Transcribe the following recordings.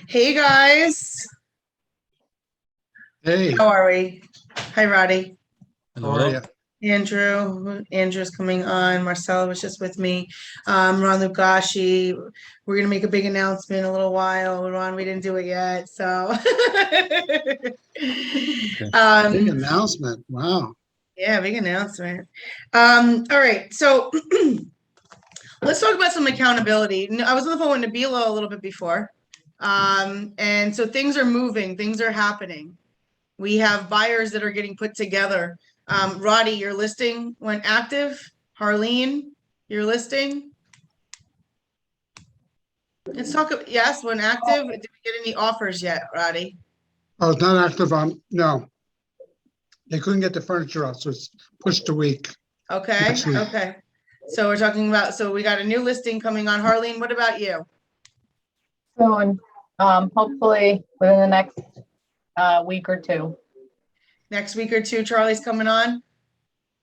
Hey guys, Hey, how are we? Hi Roddy. how are you? Andrew's coming on. Marcella was just with me. Ron Lugashi. We're gonna make a big announcement in a little while. Ron, we didn't do it yet, so Okay. Big um, announcement. Wow. yeah, big announcement. All right, so let's talk about some accountability. I was on the phone with Nabila a little bit before, and so things are moving, things are happening. We have buyers that are getting put together. Roddy, your listing went active. Harleen, your listing. Let's talk. Yes, went active. Did we get any offers yet, Roddy? Oh, it's not active on, no, they couldn't get the furniture out, so it's pushed a week, Okay, next week. okay. So we're talking about, so we got a new listing coming on. Harleen, what about you? Soon, hopefully within the next week or two. Next week or two, Charlie's coming on.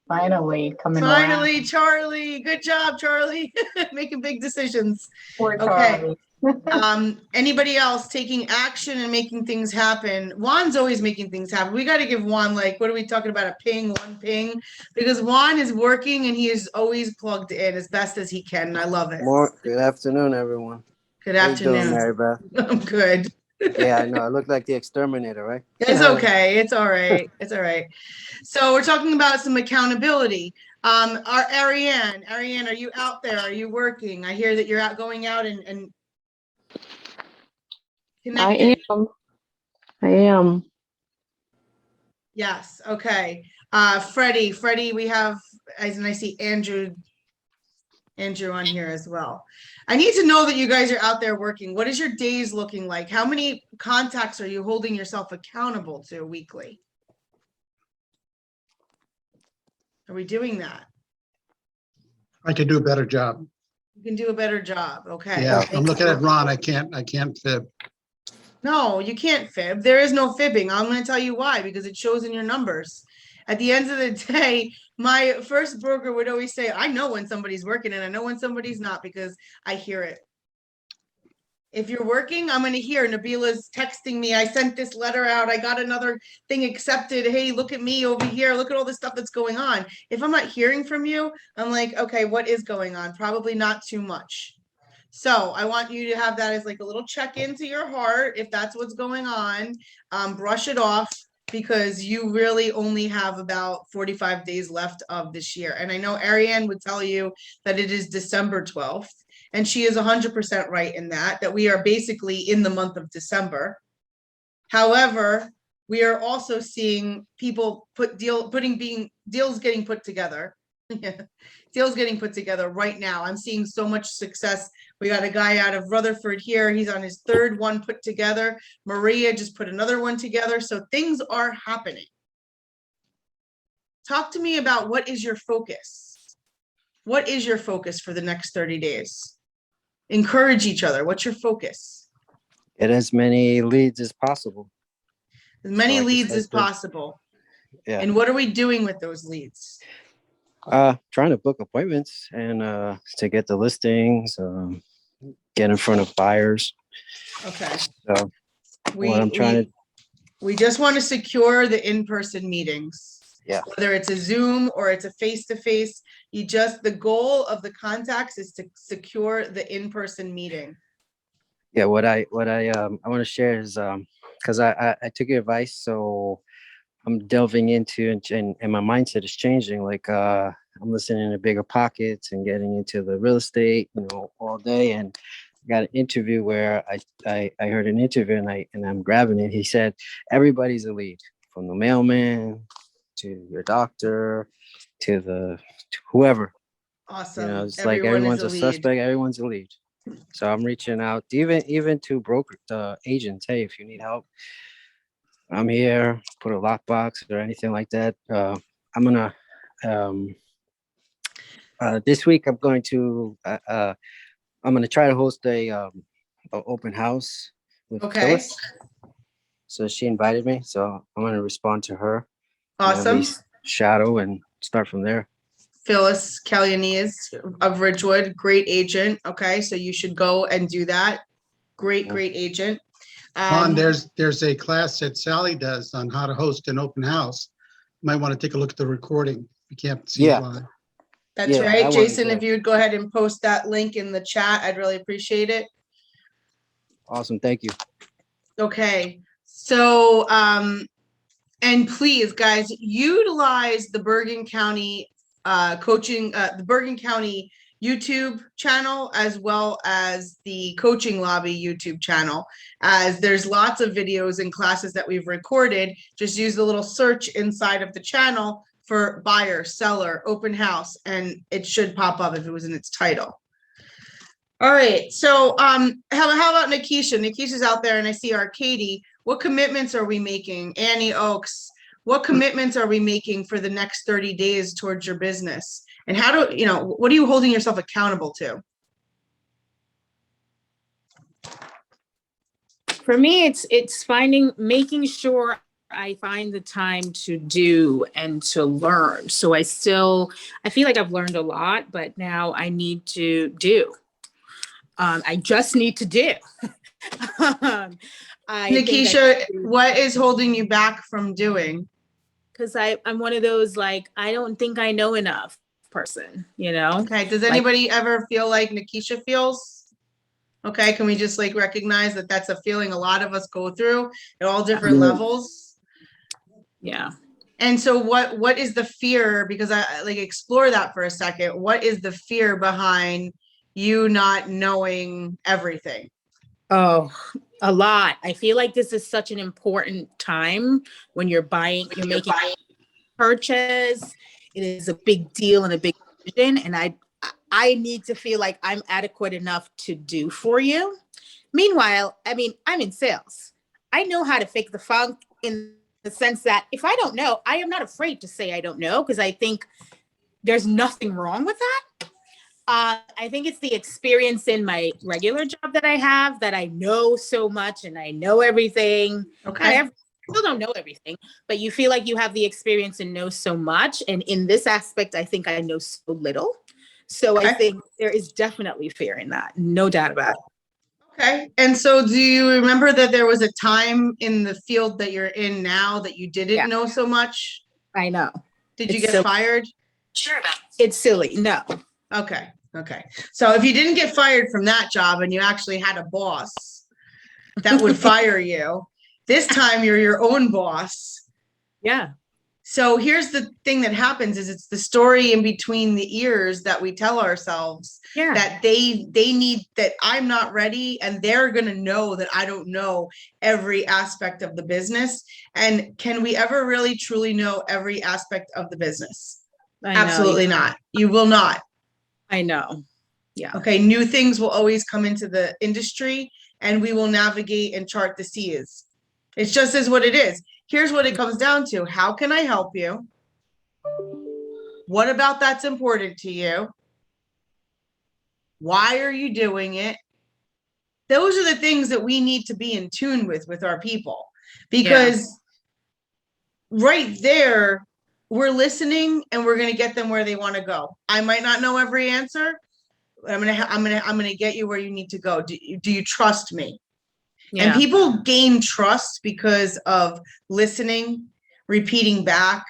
Finally coming Finally, around. Charlie. Good job, Charlie. Making big decisions. Poor Okay. Charlie. Anybody else taking action and making things happen? Juan's always making things happen. We got to give Juan, like, what are we talking about? A ping, one ping, because Juan is working and he is always plugged in as best as he can. And I love it. Good afternoon, everyone. Good How you doing, afternoon. Mary Beth? I'm good. Yeah, I know. I look like the exterminator, right? It's okay. It's all right. It's all right. So we're talking about some accountability. Our Ariane, are you out there? Are you working? I hear that you're out going out and connecting. I am. Yes, okay. Freddie, we have, as and I see Andrew on here as well. I need to know that you guys are out there working. What is your days looking like? How many contacts are you holding yourself accountable to weekly? Are we doing that? I could do a better job. You can do a better job, okay? Yeah, I'm looking at Ron, I can't fib. No, you can't fib. There is no fibbing. I'm going to tell you why, because it shows in your numbers. At the end of the day, my first broker would always say, I know when somebody's working and I know when somebody's not because I hear it. If you're working, I'm going to hear Nabila's texting me. I sent this letter out. I got another thing accepted. Hey, look at me over here. Look at all the stuff that's going on. If I'm not hearing from you, I'm like, okay, what is going on? Probably not too much. So I want you to have that as like a little check into your heart. If that's what's going on, brush it off because you really only have about 45 days left of this year. And I know Ariane would tell you that it is December 12th. And she is 100% right in that we are basically in the month of December. However, we are also seeing people deals getting put together. Deals getting put together right now. I'm seeing so much success. We got a guy out of Rutherford here. He's on his third one put together. Maria just put another one together. So things are happening. Talk to me about what is your focus? What is your focus for the next 30 days? Encourage each other. What's your focus? Get as many leads as possible. As many So I leads just as have to- possible. Yeah. And what are we doing with those leads? Trying to book appointments and to get the listings, get in front of buyers. Okay. So We what I'm trying to we just want to secure the in-person meetings. Yeah. Whether it's a Zoom or it's a face-to-face, the goal of the contacts is to secure the in-person meeting. Yeah, what I want to share is because I took your advice, so I'm delving into and my mindset is changing. Like I'm listening to Bigger Pockets and getting into the real estate, all day. And I got an interview where I heard an interview and I'm grabbing it. He said everybody's a lead, from the mailman to your doctor to whoever. Awesome. It's Everyone like everyone's is a suspect, everyone's a lead. So I'm reaching out even to broker agents. Hey, if you need help, I'm here. Put a lockbox or anything like that. I'm gonna this week. I'm going to try to host a open house with Okay. Phyllis. So she invited me. So I'm gonna respond to her. And at Awesome. least shadow and start from there. Phyllis Calianese of Ridgewood, great agent. Okay, so you should go and do that. Great agent. Ron, there's a class that Sally does on how to host an open house. Might want to take a look at the recording. You can't see Yeah. it live. That's Yeah, I right. wanted Jason, to- if you would go ahead and post that link in the chat, I'd really appreciate it. Awesome. Thank you. Okay, so, and please, guys, utilize the Bergen County coaching, the Bergen County YouTube channel, as well as the Coaching Lobby YouTube channel, as there's lots of videos and classes that we've recorded. Just use the little search inside of the channel for buyer, seller, open house, and it should pop up if it was in its title. All right, so how about Nikisha? Nikisha's out there, and I see our Katie. What commitments are we making? Annie Oaks, what commitments are we making for the next 30 days towards your business? And how do, what are you holding yourself accountable to? For me, it's making sure I find the time to do and to learn. So I feel like I've learned a lot, but now I need to do. I just need to do. Nikisha, what is holding you back from doing? Because I'm one of those, like, I don't think I know enough person, Okay, does anybody ever feel like Nikisha feels? Okay, can we just like recognize that that's a feeling a lot of us go through at all different levels? Yeah. And so what is the fear? Because I like explore that for a second. What is the fear behind you not knowing everything? Oh, a lot. I feel like this is such an important time when you're making a purchase. It is a big deal and a big decision. And I need to feel like I'm adequate enough to do for you. Meanwhile, I mean, I'm in sales. I know how to fake the funk in the sense that if I don't know, I am not afraid to say I don't know, because I think there's nothing wrong with that. I think it's the experience in my regular job that I have, that I know so much and I know everything. Okay. I still don't know everything, but you feel like you have the experience and know so much. And in this aspect, I think I know so little. So I think there is definitely fear in that. No doubt about it. Okay. And so do you remember that there was a time in the field that you're in now that you didn't know so much? I know. Did you It's get fired? Sure about it. It's silly. No. Okay. Okay. So if you didn't get fired from that job and you actually had a boss that would fire you, this time you're your own boss. Yeah. So here's the thing that happens is it's the story in between the ears that we tell ourselves that they need, that I'm not ready, and they're going to know that I don't know every aspect of the business. And can we ever really truly know every aspect of the business? Absolutely not. You will not. I know. Yeah. Okay. New things will always come into the industry, and we will navigate and chart the seas. It's just is what it is. Here's what it comes down to. How can I help you? What about that's important to you? Why are you doing it? Those are the things that we need to be in tune with our people, because right there, we're listening and we're going to get them where they want to go. I might not know every answer. I'm going to get you where you need to go. Do you trust me? Yeah. And people gain trust because of listening, repeating back,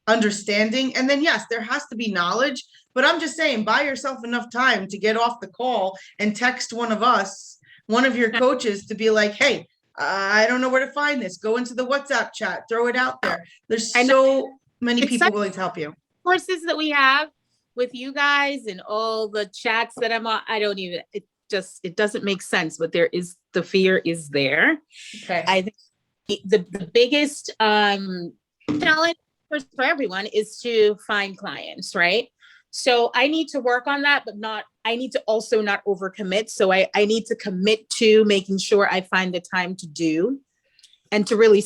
understanding. And then, yes, there has to be knowledge, but I'm just saying, buy yourself enough time to get off the call and text one of us, one of your coaches, to be like, hey, I don't know where to find this. Go into the WhatsApp chat, throw it out there. There's so many people willing to help you. Courses that we have with you guys and all the chats that I'm on, it doesn't make sense, but the fear is there. Okay. I think the biggest challenge for everyone is to find clients, right? So I need to work on that, but I need to also not overcommit. So I need to commit to making sure I find the time to do, and to really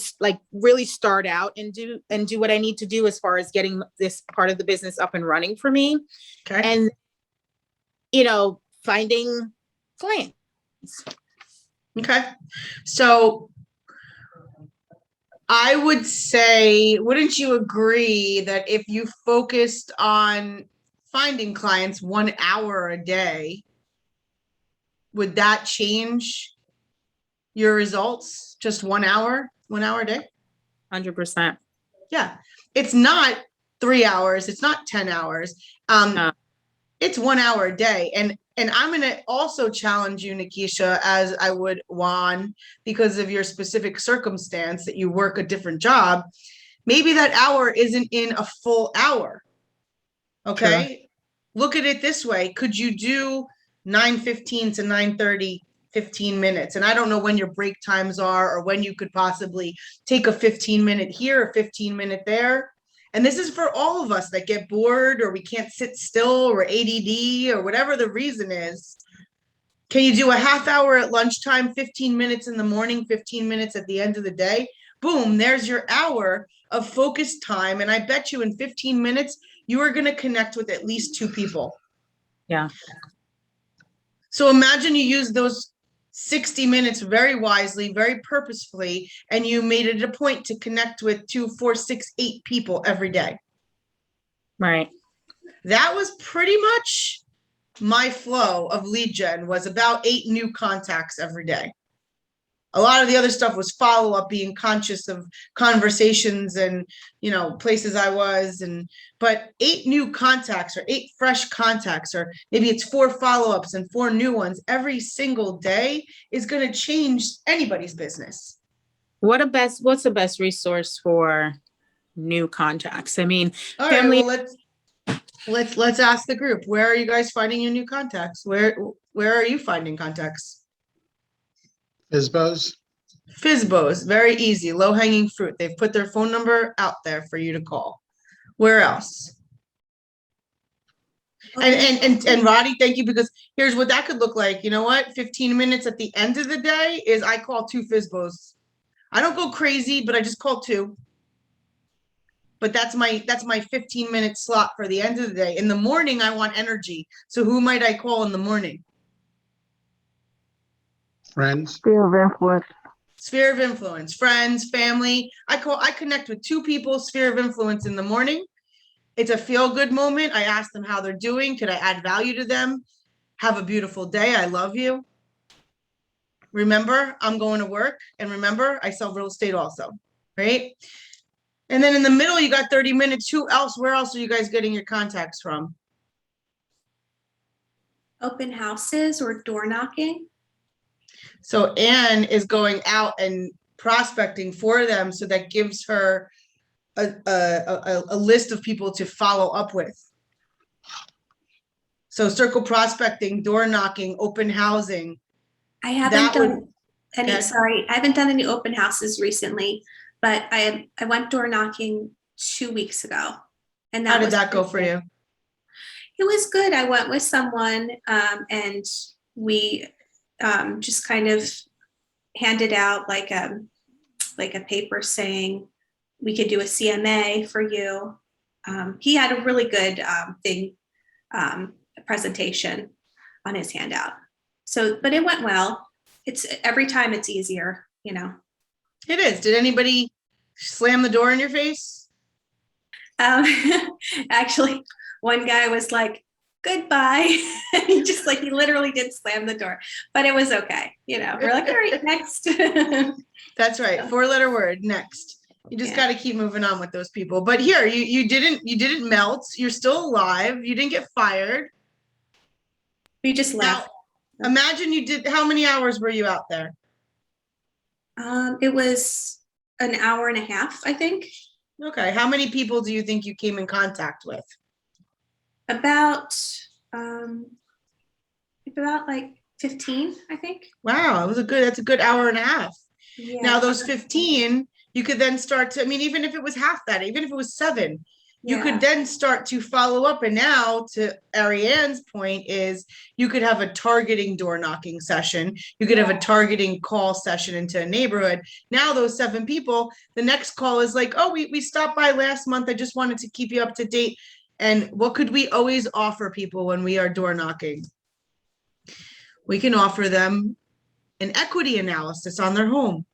start out and do what I need to do as far as getting this part of the business up and running for me. Okay. And, finding clients. Okay. So I would say, wouldn't you agree that if you focused on finding clients 1 hour a day, would that change your results, just 1 hour a day. 100%. Yeah, it's not 3 hours, it's not 10 hours. No. It's 1 hour a day. And I'm gonna also challenge you, Nikisha, as I would Juan, because of your specific circumstance that you work a different job. Maybe that hour isn't in a full hour. Okay? Look at it this way. Could you do 9:15 to 9:30, 15 minutes? And I don't know when your break times are or when you could possibly take a 15-minute here, a 15-minute there. And this is for all of us that get bored or we can't sit still or ADD or whatever the reason is. Can you do a half hour at lunchtime, 15 minutes in the morning, 15 minutes at the end of the day? Boom, there's your hour of focused time. And I bet you in 15 minutes, you are going to connect with at least 2 people. Yeah. So imagine you use those 60 minutes very wisely, very purposefully, and you made it a point to connect with 2, 4, 6, 8 people every day. Right. That was pretty much my flow of lead gen, was about 8 new contacts every day. A lot of the other stuff was follow up, being conscious of conversations and, you know, places I was, but 8 new contacts or 8 fresh contacts, or maybe it's 4 follow ups and 4 new ones every single day is going to change anybody's business. What's the best resource for new contacts? I mean, All right, family. well, let's ask the group. Where are you guys finding your new contacts? Where are you finding contacts? FSBOs. FSBOs, very easy, low hanging fruit. They've put their phone number out there for you to call. Where else? And Roddy, thank you, because here's what that could look like. You know what? 15 minutes at the end of the day is I call 2 FSBOs. I don't go crazy, but I just call 2. But that's my 15-minute slot for the end of the day. In the morning, I want energy. So who might I call in the morning? Friends. Sphere of influence. Sphere of influence, friends, family. I connect with 2 people, sphere of influence in the morning. It's a feel-good moment. I ask them how they're doing. Could I add value to them? Have a beautiful day. I love you. Remember, I'm going to work. And remember, I sell real estate also, right? And then in the middle, you got 30 minutes. Where else are you guys getting your contacts from? Open houses or door knocking. So Anne is going out and prospecting for them. So that gives her a list of people to follow up with. So circle prospecting, door knocking, open housing. I haven't done any, okay. sorry, I haven't done any open houses recently, but I went door knocking 2 weeks ago. And How did that go for you? It was good. I went with someone and we just kind of handed out like a paper saying we could do a CMA for you. He had a really good presentation on his handout. So, but it went well. It's every time it's easier, you know. It is. Did anybody slam the door in your face? Actually, one guy was like, goodbye. he literally did slam the door, but it was okay. You know, we're like, all right, next. That's right. 4-letter word, next. You just got to keep moving on with those people. But here, you didn't melt. You're still alive. You didn't get fired. We just left. Now, imagine you did, how many hours were you out there? It was an hour and a half, I think. Okay. How many people do you think you came in contact with? About like 15, I think. Wow, that's a good hour and a half. Yeah. Now those 15, you could then start to, I mean, even if it was half that, even if it was 7, you could then start to follow up. And now, to Ariane's point, is you could have a targeting door knocking session. You could have a targeting call session into a neighborhood. Now those 7 people, the next call is like, oh, we stopped by last month. I just wanted to keep you up to date. And what could we always offer people when we are door knocking? We can offer them an equity analysis on their home.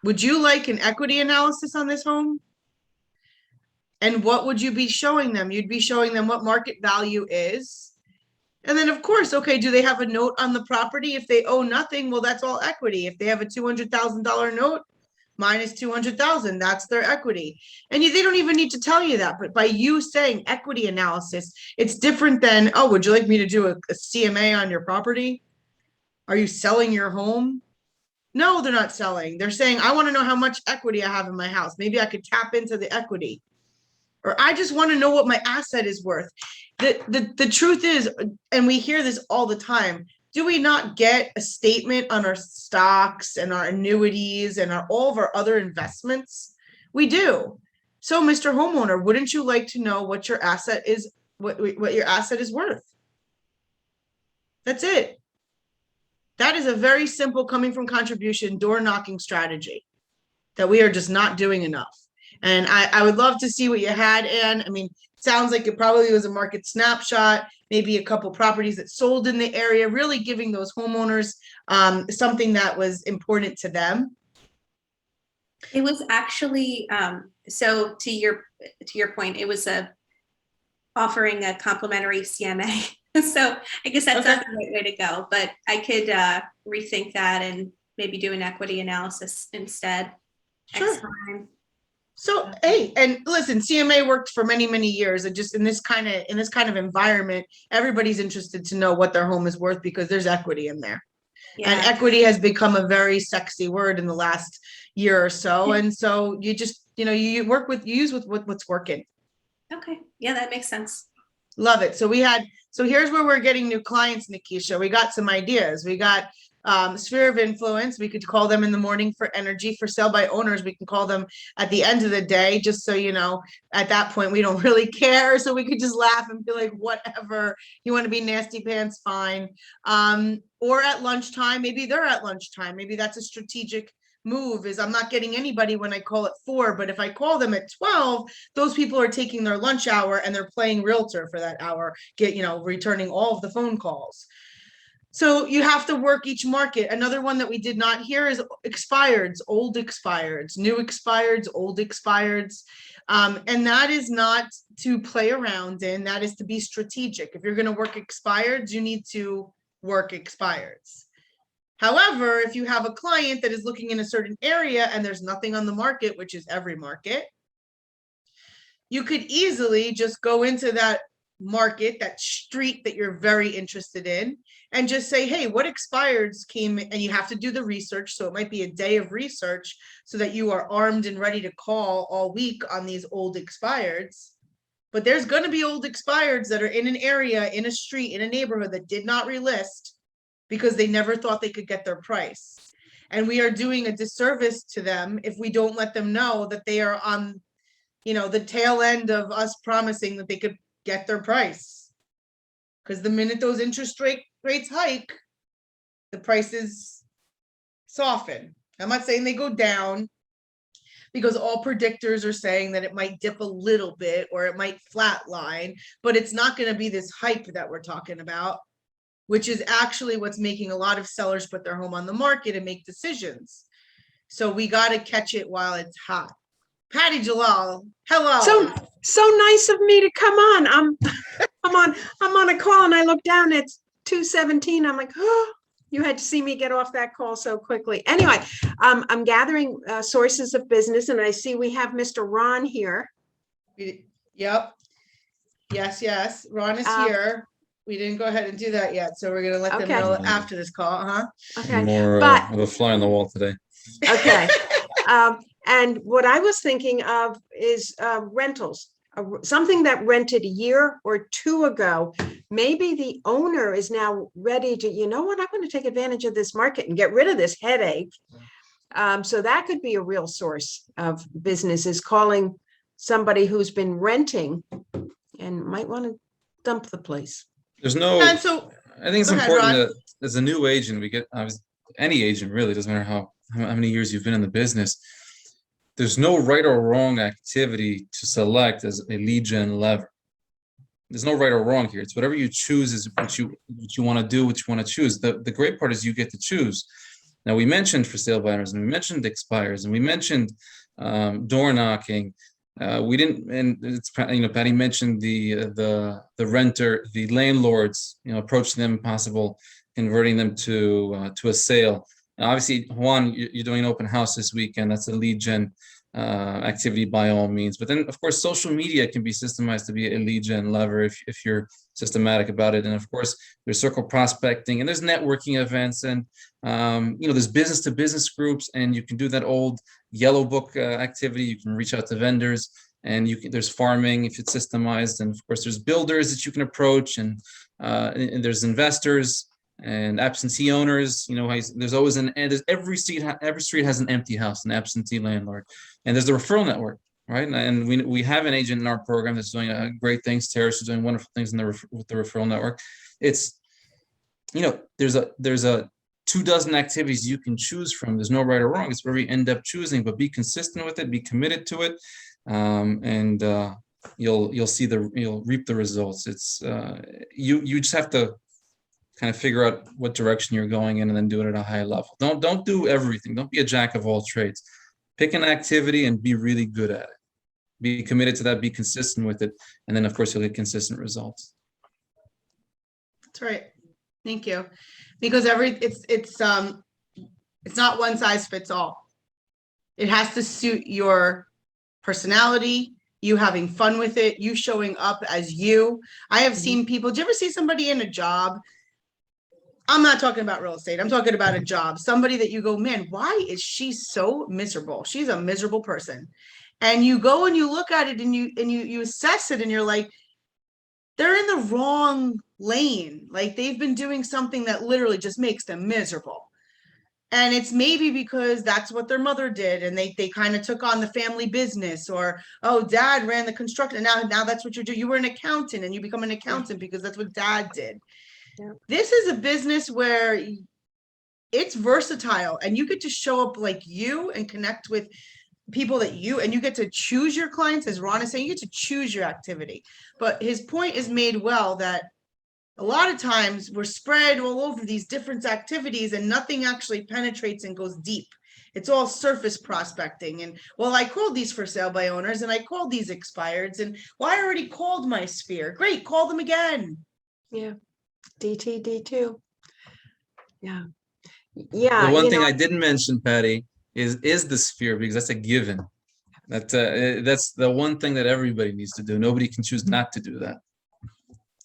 Would you like an equity analysis on this home? And what would you be showing them? You'd be showing them what market value is And then, of course, okay, do they have a note on the property? If they owe nothing, well, that's all equity. If they have a $200,000 note, minus 200,000, that's their equity. And they don't even need to tell you that, but by you saying equity analysis, it's different than, oh, would you like me to do a CMA on your property? Are you selling your home? No, they're not selling. They're saying, I want to know how much equity I have in my house. Maybe I could tap into the equity. Or I just want to know what my asset is worth. The truth is, and we hear this all the time, do we not get a statement on our stocks and our annuities and all of our other investments? We do. So, Mr. Homeowner, wouldn't you like to know what your asset is, what your asset is worth? That's it. That is a very simple coming from contribution door knocking strategy that we are just not doing enough. And I would love to see what you had, Ann. I mean, sounds like it probably was a market snapshot, maybe a couple properties that sold in the area, really giving those homeowners something that was important to them. It was actually, so to your point, it was offering a complimentary CMA. So I guess that's not the right way to go, but I could rethink that and maybe do an equity analysis instead. Sure. Next time. So, hey, and listen, CMA worked for many, many years. And just in this kind of environment, everybody's interested to know what their home is worth because there's equity in there. Yeah. And equity has become a very sexy word in the last year or so. And so you just, you use what's working. Okay. Yeah, that makes sense. Love it. So here's where we're getting new clients, Nikisha. We got some ideas. We got sphere of influence. We could call them in the morning for energy. For sell by owners, we can call them at the end of the day, just so you know, at that point, we don't really care. So we could just laugh and be like, whatever, you want to be nasty pants, fine. Or at lunchtime, maybe they're at lunchtime. Maybe that's a strategic move, is I'm not getting anybody when I call at 4, but if I call them at 12, those people are taking their lunch hour and they're playing realtor for that hour, returning all of the phone calls. So you have to work each market. Another one that we did not hear is expireds, old expireds, new expireds, old expireds. And that is not to play around in, that is to be strategic. If you're going to work expireds, you need to work expireds. However, if you have a client that is looking in a certain area and there's nothing on the market, which is every market, you could easily just go into that market, that street that you're very interested in, and just say, hey, what expireds came, and you have to do the research. So it might be a day of research so that you are armed and ready to call all week on these old expireds. But there's going to be old expireds that are in an area, in a street, in a neighborhood that did not relist because they never thought they could get their price. And we are doing a disservice to them if we don't let them know that they are on, the tail end of us promising that they could get their price. Because the minute those interest rates hike, the prices soften. I'm not saying they go down, because all predictors are saying that it might dip a little bit or it might flatline, but it's not going to be this hype that we're talking about, which is actually what's making a lot of sellers put their home on the market and make decisions. So we got to catch it while it's hot. Patty Jalal, hello. So nice of me to come on. I'm on a call and I look down, it's 2:17. I'm like, oh, you had to see me get off that call so quickly. Anyway, I'm gathering sources of business and I see we have Mr. Ron here. Yep. Yes. Ron is here. We didn't go ahead and do that yet, so we're gonna let them know after this call, huh? Okay. More but of a fly on the wall today. okay. And what I was thinking of is rentals. Something that rented a year or two ago, maybe the owner is now ready to, you know what, I'm going to take advantage of this market and get rid of this headache. So that could be a real source of business, is calling somebody who's been renting and might want to dump the place. There's no, And so, I think it's go ahead, important Ron. that as a new agent, we get, any agent really, doesn't matter how many years you've been in the business, there's no right or wrong activity to select as a lead gen lever. There's no right or wrong here. It's whatever you choose is what you want to do, what you want to choose. The great part is you get to choose. Now, we mentioned for sale by owners, and we mentioned expires, and we mentioned door knocking, We didn't, and it's, Patty mentioned the renter, the landlords, approaching them, possible converting them to a sale. And obviously, Juan, you're doing an open house this weekend. That's a lead gen activity by all means. But then, of course, social media can be systemized to be a lead gen lever if you're systematic about it. And of course, there's circle prospecting and there's networking events and there's business to business groups, and you can do that old yellow book activity. You can reach out to vendors, and there's farming if it's systemized, and of course there's builders that you can approach, and there's investors and absentee owners. There's always every street has an empty house, an absentee landlord, and there's the referral network, right? And we have an agent in our program that's doing great things. Terrace is doing wonderful things with the referral network. It's there's a 24 activities you can choose from. There's no right or wrong. It's where you end up choosing, but be consistent with it, be committed to it, and you'll reap the results. It's you just have to kind of figure out what direction you're going in and then do it at a high level. Don't do everything. Don't be a jack of all trades. Pick an activity and be really good at it. Be committed to that, be consistent with it, and then of course you'll get consistent results. That's right. Thank you. Because it's not one size fits all. It has to suit your personality, you having fun with it, you showing up as you. I have seen people, do you ever see somebody in a job? I'm not talking about real estate. I'm talking about a job. Somebody that you go, man, why is she so miserable? She's a miserable person. And you go and you look at it and you assess it and you're like, they're in the wrong lane. Like they've been doing something that literally just makes them miserable. And it's maybe because that's what their mother did. And they kind of took on the family business, or, oh, dad ran the construction. And now that's what you do. You were an accountant and you become an accountant because that's what dad did. Yeah. This is a business where it's versatile and you get to show up like you and connect with people and you get to choose your clients. As Ron is saying, you get to choose your activity. But his point is made well that a lot of times we're spread all over these different activities and nothing actually penetrates and goes deep. It's all surface prospecting. And well, I called these for sale by owners and I called these expireds, and well, I already called my sphere. Great, call them again. Yeah. DTD2. Yeah. Yeah. The one thing I didn't mention, Patty, is the sphere, because that's a given. That's the one thing that everybody needs to do. Nobody can choose not to do that.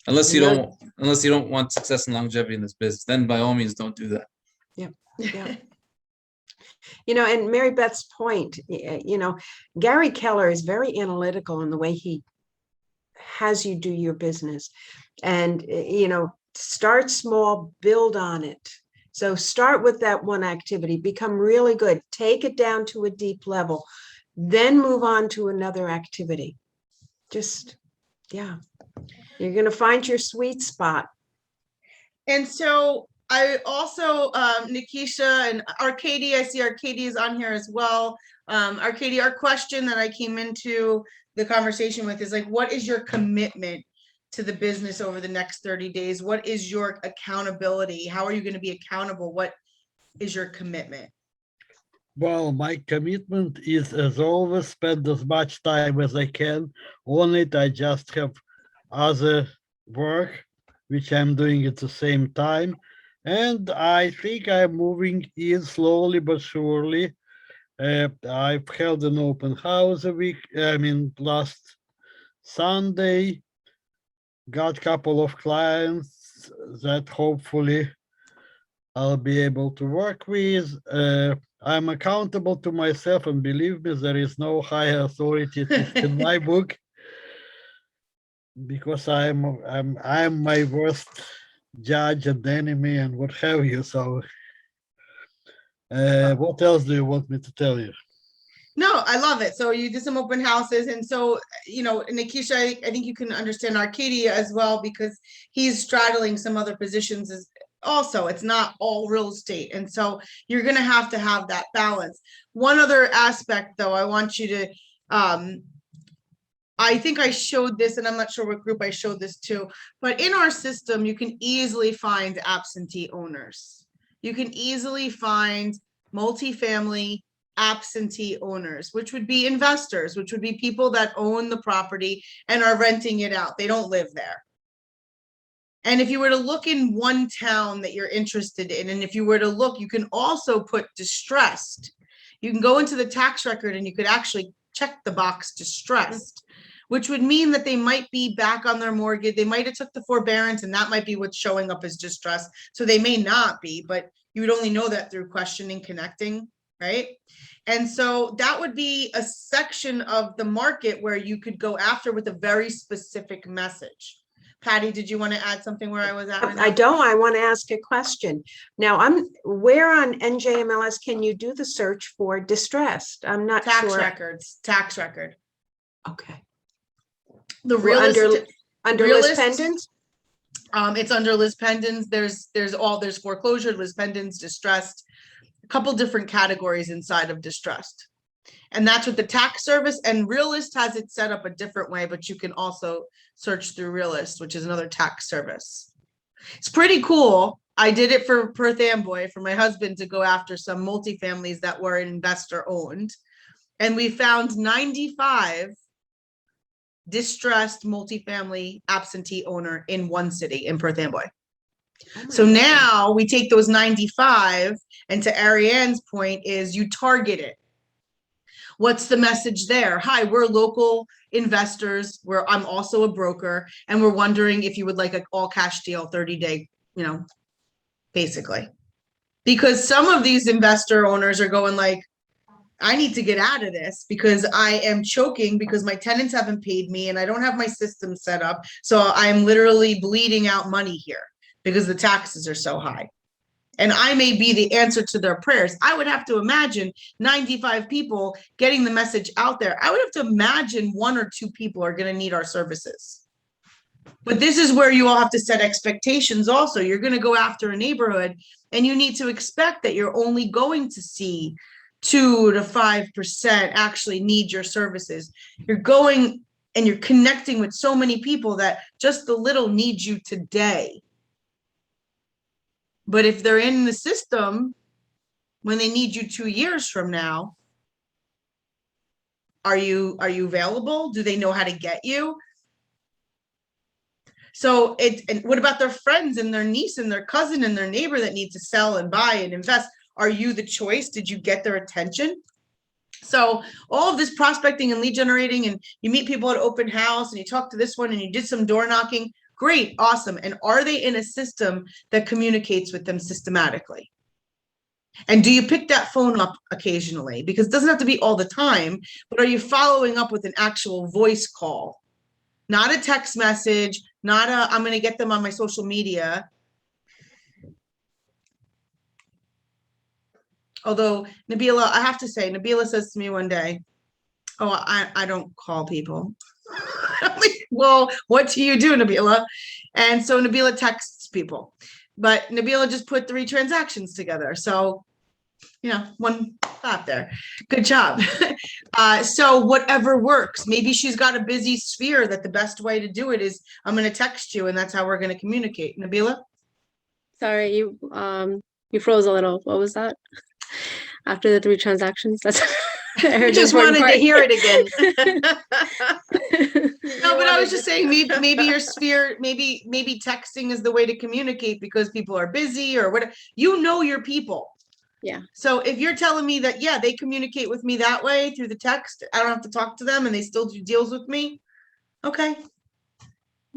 Unless you don't want success and longevity in this business, then by all means don't do that. Yeah. Yeah. And Mary Beth's point, Gary Keller is very analytical in the way he has you do your business. And, start small, build on it. So start with that one activity, become really good, take it down to a deep level, then move on to another activity. You're going to find your sweet spot. And so I also, Nikisha and Arcadia, I see Arcadia is on here as well. Arcadia, our question that I came into the conversation with is like, what is your commitment to the business over the next 30 days? What is your accountability? How are you going to be accountable? What is your commitment? Well, my commitment is, as always, spend as much time as I can on it. I just have other work, which I'm doing at the same time. And I think I'm moving in slowly but surely. I've held an open house last Sunday. Got a couple of clients that hopefully I'll be able to work with. I'm accountable to myself, and believe me, there is no higher authority in my book, because I'm my worst judge and enemy and what have you. So what else do you want me to tell you? No, I love it. So you did some open houses. And so, Nikisha, I think you can understand Arcadia as well, because he's straddling some other positions as also. It's not all real estate. And so you're going to have that balance. One other aspect, though, I want you to, I think I showed this, and I'm not sure what group I showed this to, but in our system, you can easily find absentee owners. You can easily find multifamily absentee owners, which would be investors, which would be people that own the property and are renting it out. They don't live there. And if you were to look in one town that you're interested in, and if you were to look, you can also put distressed. You can go into the tax record and you could actually check the box distressed, which would mean that they might be back on their mortgage. They might have took the forbearance and that might be what's showing up as distress. So they may not be, but you would only know that through questioning, connecting, right? And so that would be a section of the market where you could go after with a very specific message. Patty, did you want to add something where I was at? right now? I don't, I want to ask a question. Now, where on NJMLS can you do the search for distressed? I'm not Tax sure. records, tax record. Okay. The We're under real Liz estate- Pendens? It's under Liz Pendens. There's foreclosure, Liz Pendens, distressed, a couple different categories inside of distressed. And that's what the tax service, and Realist has it set up a different way, but you can also search through Realist, which is another tax service. It's pretty cool. I did it for Perth Amboy for my husband to go after some multifamilies that were investor owned. And we found 95 distressed multifamily absentee owner in one city in Perth Amboy. So now we take those 95, and to Ariane's point is you target it. What's the message there? Hi, we're local investors. I'm also a broker, and we're wondering if you would like an all cash deal, 30-day, basically. Because some of these investor owners are going like, I need to get out of this because I am choking because my tenants haven't paid me and I don't have my system set up. So I'm literally bleeding out money here because the taxes are so high. And I may be the answer to their prayers. I would have to imagine 95 people getting the message out there. I would have to imagine 1 or 2 people are going to need our services. But this is where you all have to set expectations also. You're going to go after a neighborhood and you need to expect that you're only going to see 2 to 5% actually need your services. You're going and you're connecting with so many people that just the little need you today. But if they're in the system, when they need you 2 years from now, are you available? Do they know how to get you? So and what about their friends and their niece and their cousin and their neighbor that need to sell and buy and invest? Are you the choice? Did you get their attention? So all of this prospecting and lead generating, and you meet people at open house and you talk to this one and you did some door knocking. Great, awesome. And are they in a system that communicates with them systematically? And do you pick that phone up occasionally? Because it doesn't have to be all the time, but are you following up with an actual voice call? Not a text message, not a, I'm going to get them on my social media. Although Nabila, I have to say, Nabila says to me one day, oh, I don't call people. I'm like, well, what do you do, Nabila? And so Nabila texts people, but Nabila just put 3 transactions together. So, one thought there. Good job. So whatever works. Maybe she's got a busy sphere that the best way to do it is I'm going to text you and that's how we're going to communicate. Nabila? Sorry, you froze a little. What was that? After the 3 transactions? That's I just wanted to hear it again. No, but I was just saying, maybe your sphere, maybe texting is the way to communicate because people are busy or whatever. Your people. Yeah. So if you're telling me that, yeah, they communicate with me that way through the text, I don't have to talk to them and they still do deals with me. Okay.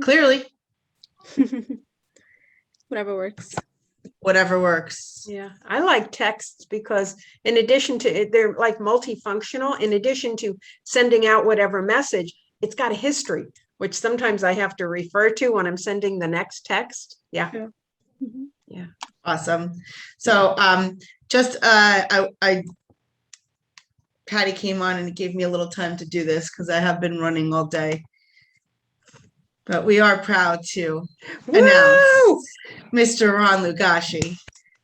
Clearly. Whatever works. Whatever works. Yeah, I like texts because in addition to they're like multifunctional, in addition to sending out whatever message, it's got a history, which sometimes I have to refer to when I'm sending the next text. Yeah. Mm-hmm. Yeah. Awesome. So Patty came on and it gave me a little time to do this because I have been running all day. But we are proud to announce Mr. Ron Lugashi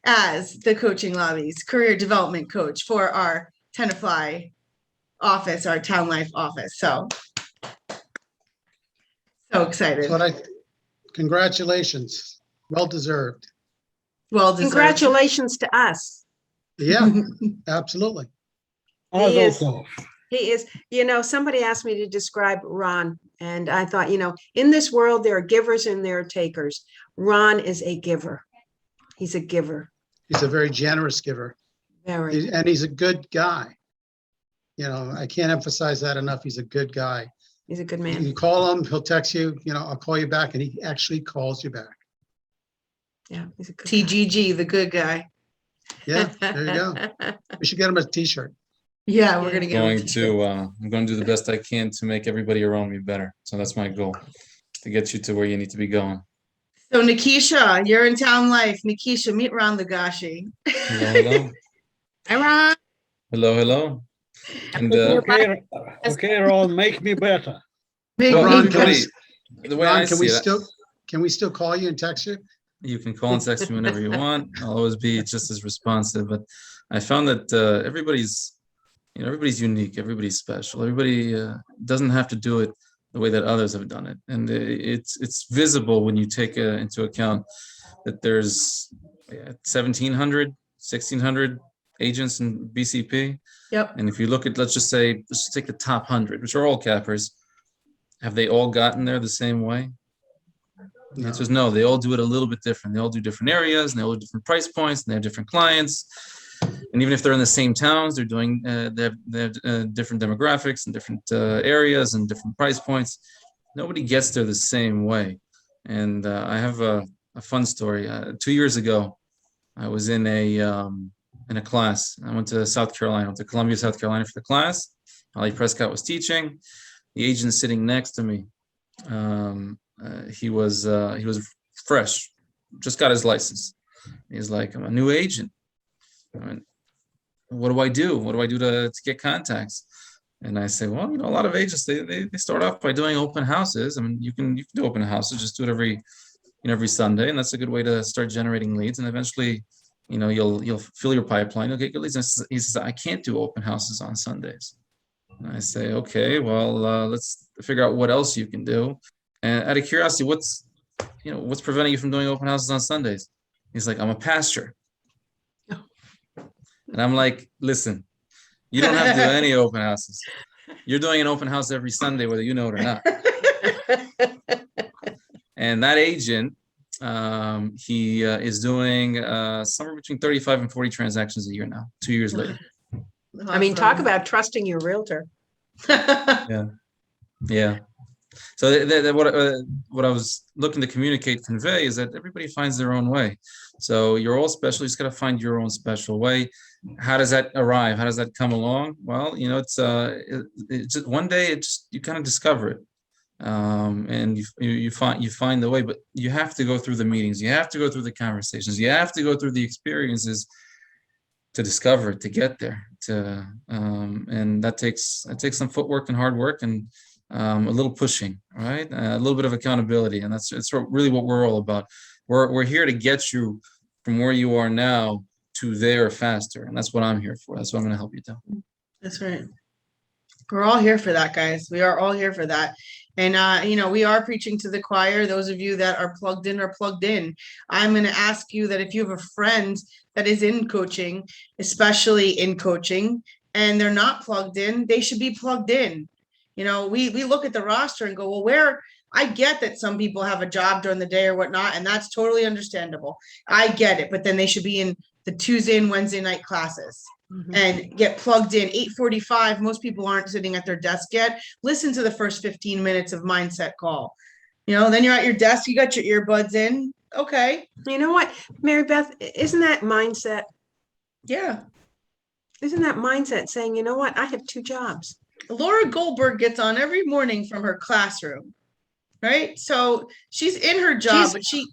as the Coaching Lobby's career development coach for our Tenafly office, our Town Life office. So excited. Congratulations. Well deserved. Well deserved. Congratulations to us. Yeah, absolutely. Mazel is. tov. He is, somebody asked me to describe Ron, and I thought, in this world, there are givers and there are takers. Ron is a giver. He's a giver. He's a very generous giver. Very. And he's a good guy. I can't emphasize that enough. He's a good guy. He's a good You man. call him, he'll text you, I'll call you back, and he actually calls you back. Yeah, he's a good guy. TGG, the good guy. Yeah, there you go. We should get him a t-shirt. Yeah, we're gonna get him a Going t-shirt. to, I'm going to do the best I can to make everybody around me better. So that's my goal, to get you to where you need to be going. So Nikisha, you're in town life. Nikisha, meet Ron Lagashi. Hello, hello. Hi, Ron. Hello, hello. And Okay, Ron, make me better. Big well, Ron, big can we- everybody, the way I Ron, see it, can we still call you and text you? you can call and text me whenever you want. I'll always be just as responsive. But I found that everybody's unique. Everybody's special. Everybody doesn't have to do it the way that others have done it. And it's visible when you take into account that there's 1,700, 1,600 agents in BCP. Yep. And if you look at, let's just take the top 100, which are all cappers. Have they all gotten there the same way? The answer is no. They all do it a little bit different. They all do different areas, and they all do different price points, and they have different clients. And even if they're in the same towns, they're doing they have different demographics and different areas and different price points. Nobody gets there the same way. And I have a fun story. 2 years ago, I was in a class. I went to South Carolina. I went to Columbia, South Carolina for the class. Ali Prescott was teaching. The agent sitting next to me, he was fresh, just got his license. He's like, I'm a new agent. I went, what do I do? What do I do to get contacts? And I say, well, a lot of agents, they start off by doing open houses. I mean, you can do open houses, just do it every Sunday, and that's a good way to start generating leads. And eventually, you'll fill your pipeline, you'll get good leads. And he says, I can't do open houses on Sundays. And I say, okay, well, let's figure out what else you can do. And out of curiosity, what's preventing you from doing open houses on Sundays? He's like, I'm a pastor. And I'm like, listen, you don't have to do any open houses. You're doing an open house every Sunday, whether you know it or not. And that agent, he is doing somewhere between 35 and 40 transactions a year now, 2 years later. I mean, talk about trusting your realtor. Yeah. So what I was looking to convey is that everybody finds their own way. So you're all special. You just got to find your own special way. How does that arrive? How does that come along? Well, it's just one day you kind of discover it, and you find the way. But you have to go through the meetings. You have to go through the conversations. You have to go through the experiences to discover it, to get there. And that takes some footwork and hard work and a little pushing, right? A little bit of accountability, and it's really what we're all about. We're here to get you from where you are now to there faster, and that's what I'm here for. That's what I'm going to help you do. That's right. We're all here for that, guys. We are all here for that. And, we are preaching to the choir. Those of you that are plugged in are plugged in. I'm going to ask you that if you have a friend that is in coaching, especially in coaching, and they're not plugged in, they should be plugged in. We look at the roster and go, well, I get that some people have a job during the day or whatnot, and that's totally understandable. I get it, but then they should be in the Tuesday and Wednesday night classes and get plugged in. 8:45, most people aren't sitting at their desk yet. Listen to the first 15 minutes of Mindset Call. Then you're at your desk, you got your earbuds in. Okay. You know what, Mary Beth, isn't that mindset? Yeah. Isn't that mindset saying, you know what, I have 2 jobs? Laura Goldberg gets on every morning from her classroom, right? So she's in her job, but She's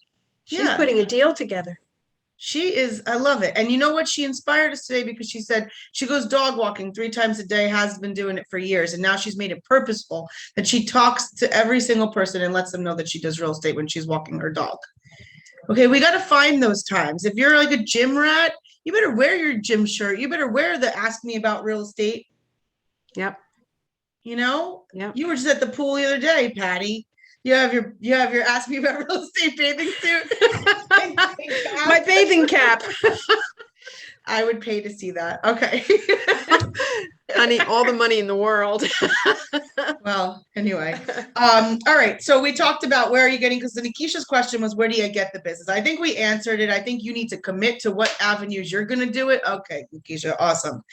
yeah. putting a deal together. She is, I love it. And you know what? She inspired us today because she said she goes dog walking 3 times a day, has been doing it for years. And now she's made it purposeful that she talks to every single person and lets them know that she does real estate when she's walking her dog. Okay, we got to find those times. If you're like a gym rat, you better wear your gym shirt. You better wear the Ask Me About Real Estate. Yep. Yep. You were just at the pool the other day, Patty. You have your Ask Me About Real Estate bathing suit. My bathing cap. I would pay to see that. Okay. Honey, all the money in the world. Well, anyway, all right. So we talked about where are you getting, because Nikisha's question was, where do you get the business? I think we answered it. I think you need to commit to what avenues you're going to do it. Okay, Nikisha, awesome.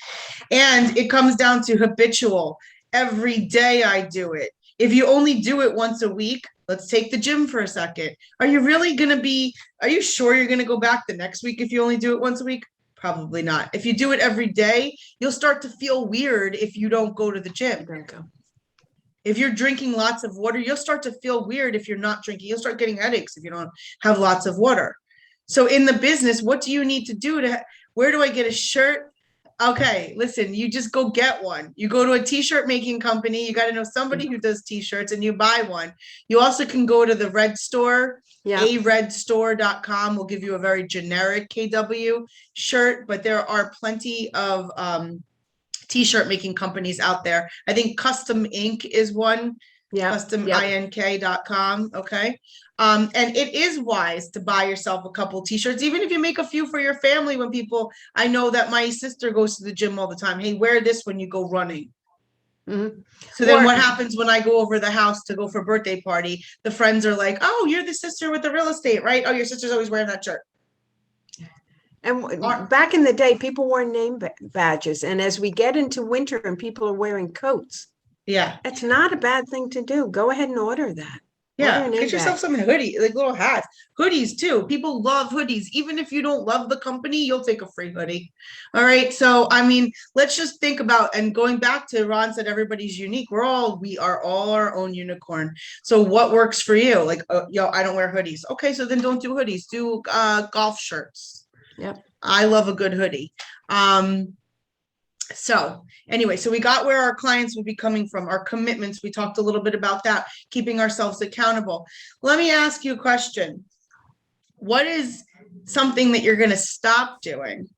And it comes down to habitual. Every day I do it. If you only do it once a week, let's take the gym for a second. Are you really going to be, are you sure you're going to go back the next week if you only do it once a week? Probably not. If you do it every day, you'll start to feel weird if you don't go to the gym. If you're drinking lots of water, you'll start to feel weird if you're not drinking. You'll start getting headaches if you don't have lots of water. So in the business, what do you need to do to, where do I get a shirt? Okay, listen, you just go get one. You go to a t-shirt making company. You got to know somebody who does t-shirts and you buy one. You also can go to the Red Store. Yeah. aredstore.com will give you a very generic KW shirt, but there are plenty of t-shirt making companies out there. I think Custom Ink is one. Yeah. CustomINK.com. Okay. And it is wise to buy yourself a couple t-shirts, even if you make a few for your family. When people, I know that my sister goes to the gym all the time. Hey, wear this when you go running. Mhm. So then Or- what happens when I go over the house to go for a birthday party? The friends are like, oh, you're the sister with the real estate, right? Oh, your sister's always wearing that shirt. And back in the day, people wore name badges. And as we get into winter and people are wearing coats, Yeah. that's not a bad thing to do. Go ahead and order that. Yeah, Order a name get yourself badge. some hoodie, like little hats, hoodies too. People love hoodies. Even if you don't love the company, you'll take a free hoodie. All right. So, I mean, let's just think about, and going back to Ron said, everybody's unique. We are all our own unicorn. So what works for you? Like, yo, I don't wear hoodies. Okay. So then don't do hoodies, do golf shirts. Yep. I love a good hoodie. So anyway, so we got where our clients would be coming from, our commitments. We talked a little bit about that, keeping ourselves accountable. Let me ask you a question. What is something that you're going to stop doing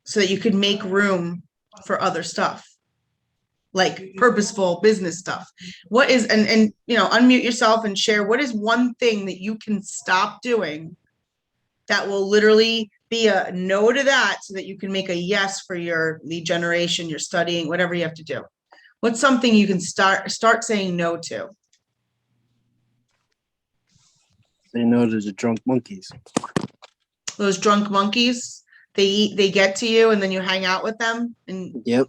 so that you could make room for other stuff? Like purposeful business stuff. What is, and you know, unmute yourself and share, what is one thing that you can stop doing that will literally be a no to that so that you can make a yes for your lead generation, your studying, whatever you have to do? What's something you can start saying no to? They know there's a drunk monkeys. Those drunk monkeys, they get to you and then you hang out with them. And Yep.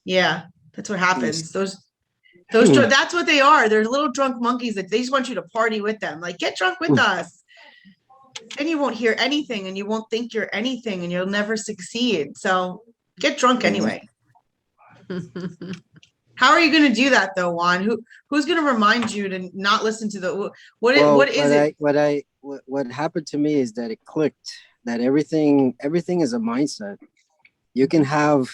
yeah, that's what happens. Those Hmm. that's what they are. They're little drunk monkeys that they just want you to party with them. Like, get drunk with us. Then you won't hear anything and you won't think you're anything and you'll never succeed. So get drunk anyway. How are you going to do that though, Juan? Who's going to remind you to not listen to the, what is it? What happened to me is that it clicked that everything is a mindset. You can have,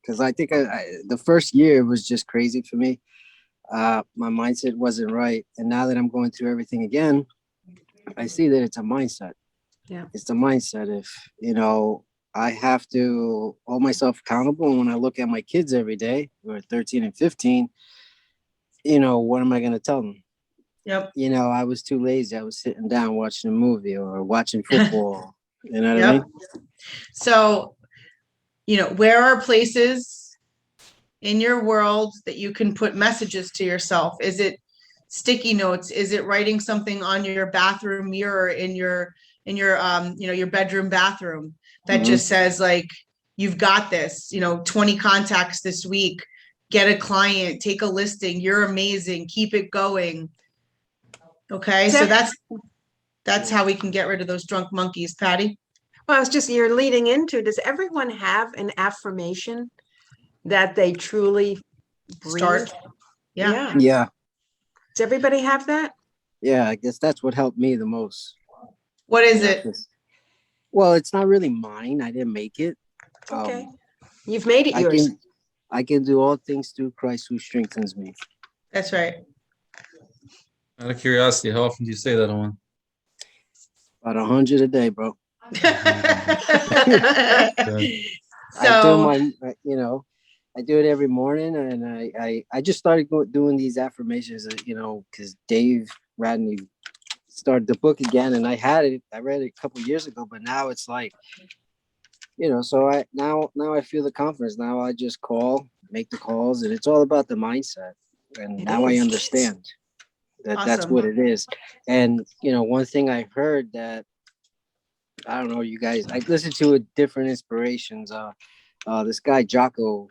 because I think the first year was just crazy for me. My mindset wasn't right. And now that I'm going through everything again, I see that it's a mindset. Yeah. It's the mindset. If, you know, I have to hold myself accountable. And when I look at my kids every day, who are 13 and 15, you know, what am I going to tell them? Yep. You know, I was too lazy. I was sitting down watching a movie or watching football. You know what I mean? So, you know, where are places in your world that you can put messages to yourself? Is it sticky notes? Is it writing something on your bathroom mirror in your you know, your bedroom bathroom that just says like, you've got this, you know, 20 contacts this week, get a client, take a listing, you're amazing, keep it going. Okay. So that's how we can get rid of those drunk monkeys, Patty. Well, it's just, you're leading into, does everyone have an affirmation that they truly breathe? Start. Yeah. Yeah. Does everybody have that? Yeah. I guess that's what helped me the most. What is You know, it? 'cause- well, it's not really mine. I didn't make it. Okay. You've made it I yours. I can do all things through Christ who strengthens me. That's right. Out of curiosity, how often do you say that on? About 100 a day, bro. I do So my, you know, I do it every morning, and I just started doing these affirmations, you know, because Dave Radney started the book again, and I read it a couple years ago, but now it's like you know, so now I feel the confidence. Now I just make the calls, and it's all about the mindset. And It now I is. understand that that's Awesome. what it is. And you know, one thing I heard that I don't know, you guys, I listened to a different inspirations. This guy Jocko,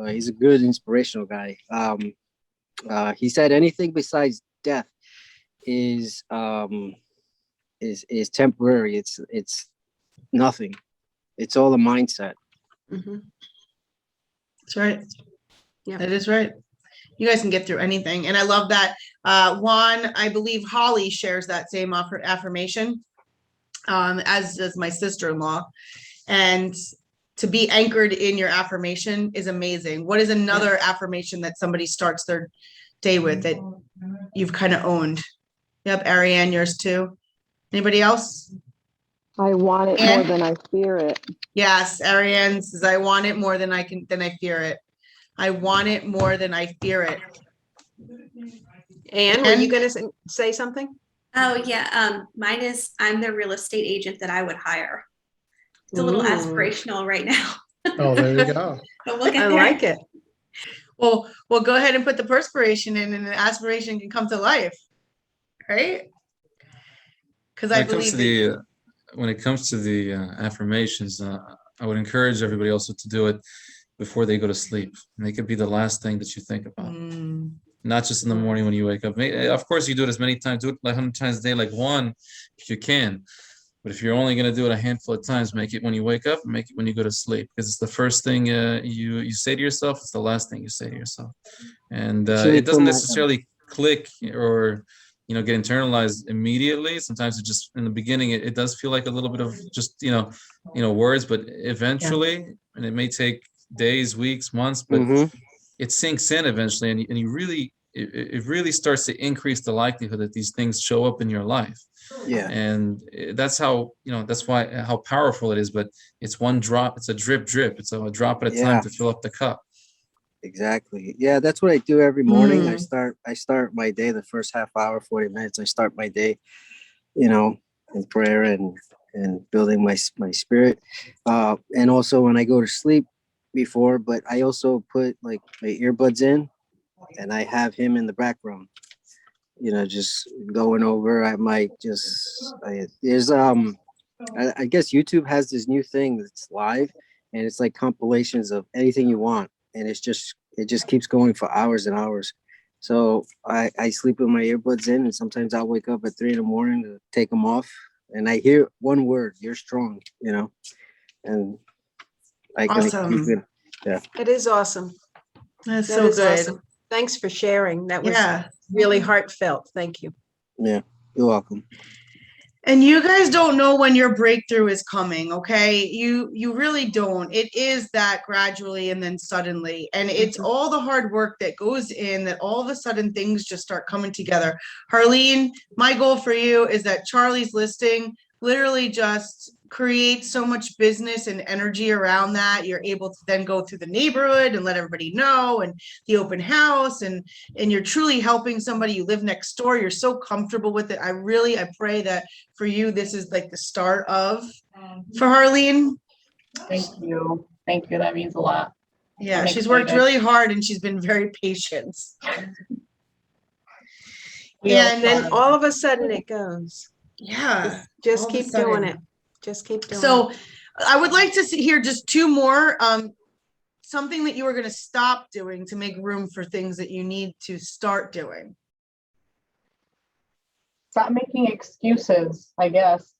he's a good inspirational guy. He said anything besides death is temporary. It's nothing. It's all a mindset. Mhm. That's right. Yeah. That is right. You guys can get through anything. And I love that. Juan, I believe Holly shares that same affirmation, as does my sister-in-law. And to be anchored in your affirmation is amazing. What is another affirmation that somebody starts their day with that you've kind of owned? Yep, Ariane, yours too. Anybody else? I want it more And- than I fear it. Yes, Ariane says, I want it more than I fear it. I want it more than I fear it. Anne, were you And- going to say something? Oh, yeah. Mine is, I'm the real estate agent that I would hire. It's a little Ooh. aspirational right now, Oh, there you go. but we'll get I there. like it. Well, go ahead and put the perspiration in, and the aspiration can come to life, right? Because I believe that. When it comes to the affirmations, I would encourage everybody also to do it before they go to sleep. And they could be the last thing that you think about, Mm, not just in the morning when you wake up. Of course, you do it as many times, do it like 100 times a day, like one, if you can. But if you're only going to do it a handful of times, make it when you wake up, and make it when you go to sleep, because it's the first thing you say to yourself. It's the last thing you say to yourself, and Actually, it doesn't for my- necessarily click or get internalized immediately. Sometimes it just in the beginning it does feel like a little bit of just words, but eventually, and it may take days, weeks, months, but Mhm. it sinks in eventually, and you really it really starts to increase the likelihood that these things show up in your life. Yeah. And that's how that's why how powerful it is. But it's one drop, it's a drip it's a drop at a time Yeah. to fill up the cup. Exactly. Yeah, that's what I do every morning. Mm. I start my day, the first half hour, 40 minutes. I start my day, in prayer and building my spirit. And also when I go to sleep before, but I also put like my earbuds in and I have him in the background, just going over. I might there's I guess YouTube has this new thing that's live and it's like compilations of anything you want. And it just keeps going for hours and hours. So I sleep with my earbuds in and sometimes I'll wake up at 3 a.m. to take them off. And I hear one word, you're strong, and I can keep Awesome. it. It is awesome. That's That so is good. awesome. Thanks for sharing. That was Yeah. really heartfelt. Thank you. Yeah, you're welcome. And you guys don't know when your breakthrough is coming, okay? You really don't. It is that gradually and then suddenly. And it's all the hard work that goes in that all of a sudden things just start coming together. Harleen, my goal for you is that Charlie's listing literally just creates so much business and energy around that. You're able to then go through the neighborhood and let everybody know, and the open house, and you're truly helping somebody. You live next door. You're so comfortable with it. I pray that for you, this is like the start of for Harleen. Thank you. Thank you. That means a lot. Yeah, I'm she's worked excited. really hard and she's been very patient. Yeah, And Then all of a sudden it goes. yeah. Just all of a keep doing sudden. it. Just keep doing it. So I would like to see here just two more, something that you are going to stop doing to make room for things that you need to start doing. Stop making excuses, I guess,